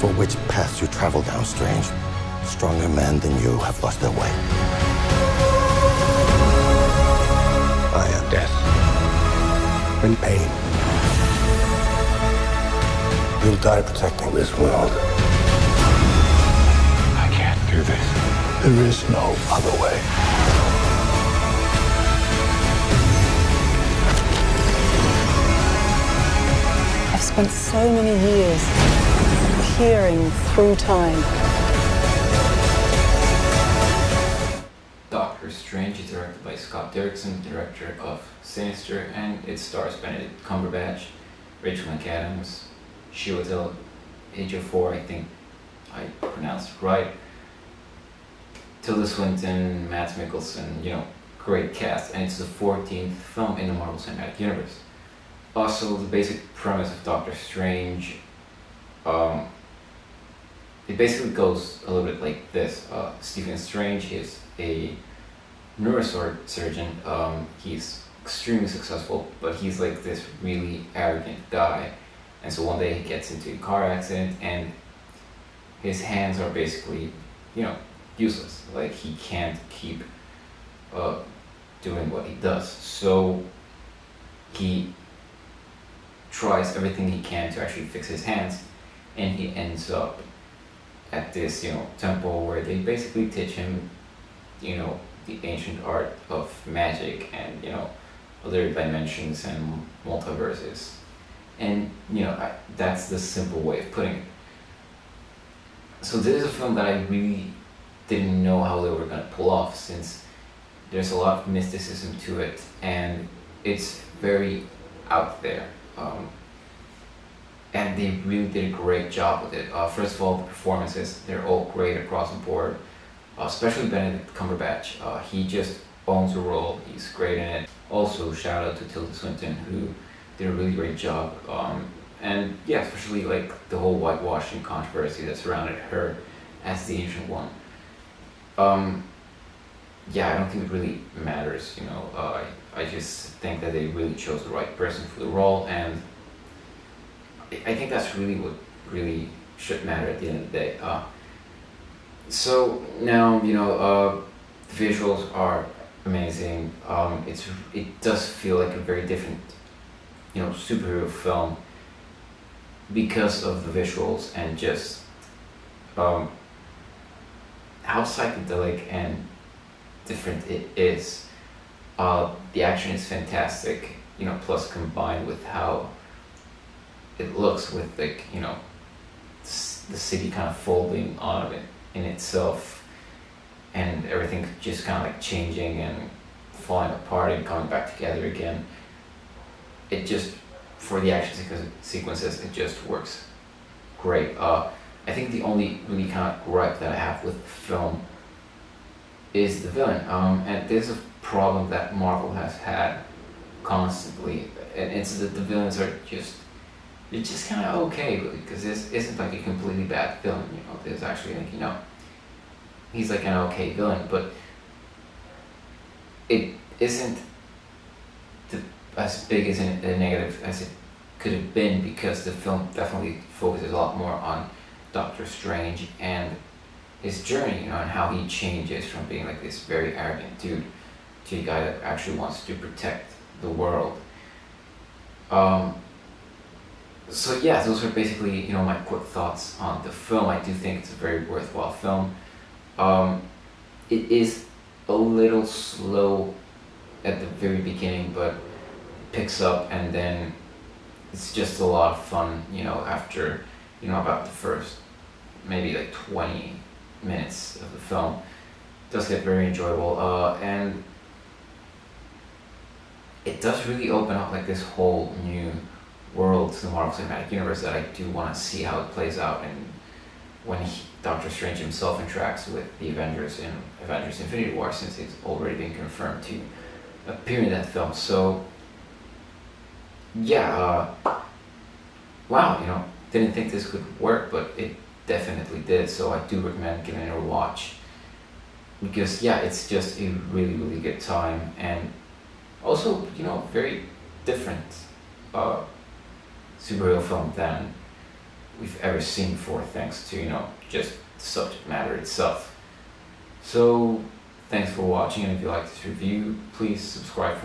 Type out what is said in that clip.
for which paths you travel down, Strange. Stronger men than you have lost their way. I am death. And pain. You'll die protecting this world. I can't do this. There is no other way. I've spent so many years peering through time. Doctor Strange is directed by Scott Derrickson, director of Sinister, and it stars Benedict Cumberbatch, Rachel McAdams, Chiwetel Ejiofor, I think I pronounced it right, Tilda Swinton, Matt Mikkelsen, great cast, and it's the 14th film in the Marvel Cinematic Universe. Also, the basic premise of Doctor Strange, it basically goes a little bit like this. Stephen Strange is a neurosurgeon. He's extremely successful, but he's like this really arrogant guy. And so one day he gets into a car accident and his hands are basically, useless. Like he can't keep doing what he does. So he tries everything he can to actually fix his hands, and he ends up at this, temple where they basically teach him, the ancient art of magic and, other dimensions and multiverses. And, that's the simple way of putting it. So this is a film that I really didn't know how they were going to pull off, since there's a lot of mysticism to it, and it's very out there. And they really did a great job with it. First of all, the performances, they're all great across the board, especially Benedict Cumberbatch. He just owns the role, he's great in it. Also, shout out to Tilda Swinton, who did a really great job. And yeah, especially like the whole whitewashing controversy that surrounded her as the Ancient One. Yeah, I don't think it really matters, I just think that they really chose the right person for the role, and I think that's really what really should matter at the end of the day. So now, the visuals are amazing. It does feel like a very different, superhero film because of the visuals and just how psychedelic and different it is. The action is fantastic, plus combined with how it looks with the city kind of folding on it in itself, and everything just kind of like changing and falling apart and coming back together again. It just, for the action sequences, it just works great. I think the only really kind of gripe that I have with the film is the villain, and there's a problem that Marvel has had constantly, and it's that the villains are just, it's just kind of okay, because this isn't like a completely bad villain, there's actually like, he's like an okay villain, but it isn't as big as a negative as it could have been, because the film definitely focuses a lot more on Doctor Strange and his journey, and how he changes from being like this very arrogant dude to a guy that actually wants to protect the world. So yeah, those are basically, my quick thoughts on the film. I do think it's a very worthwhile film. It is a little slow at the very beginning, but picks up, and then it's just a lot of fun, after, about the first maybe like 20 minutes of the film. It does get very enjoyable, and it does really open up like this whole new world to the Marvel Cinematic Universe that I do want to see how it plays out, and when Doctor Strange himself interacts with the Avengers in Avengers Infinity War, since it's already been confirmed to appear in that film. So yeah, wow, didn't think this could work, but it definitely did, so I do recommend giving it a watch, because yeah, it's just a really, really good time, and also, very different superhero film than we've ever seen before, thanks to, you know, just the subject matter itself. So thanks for watching, and if you like this review, please subscribe for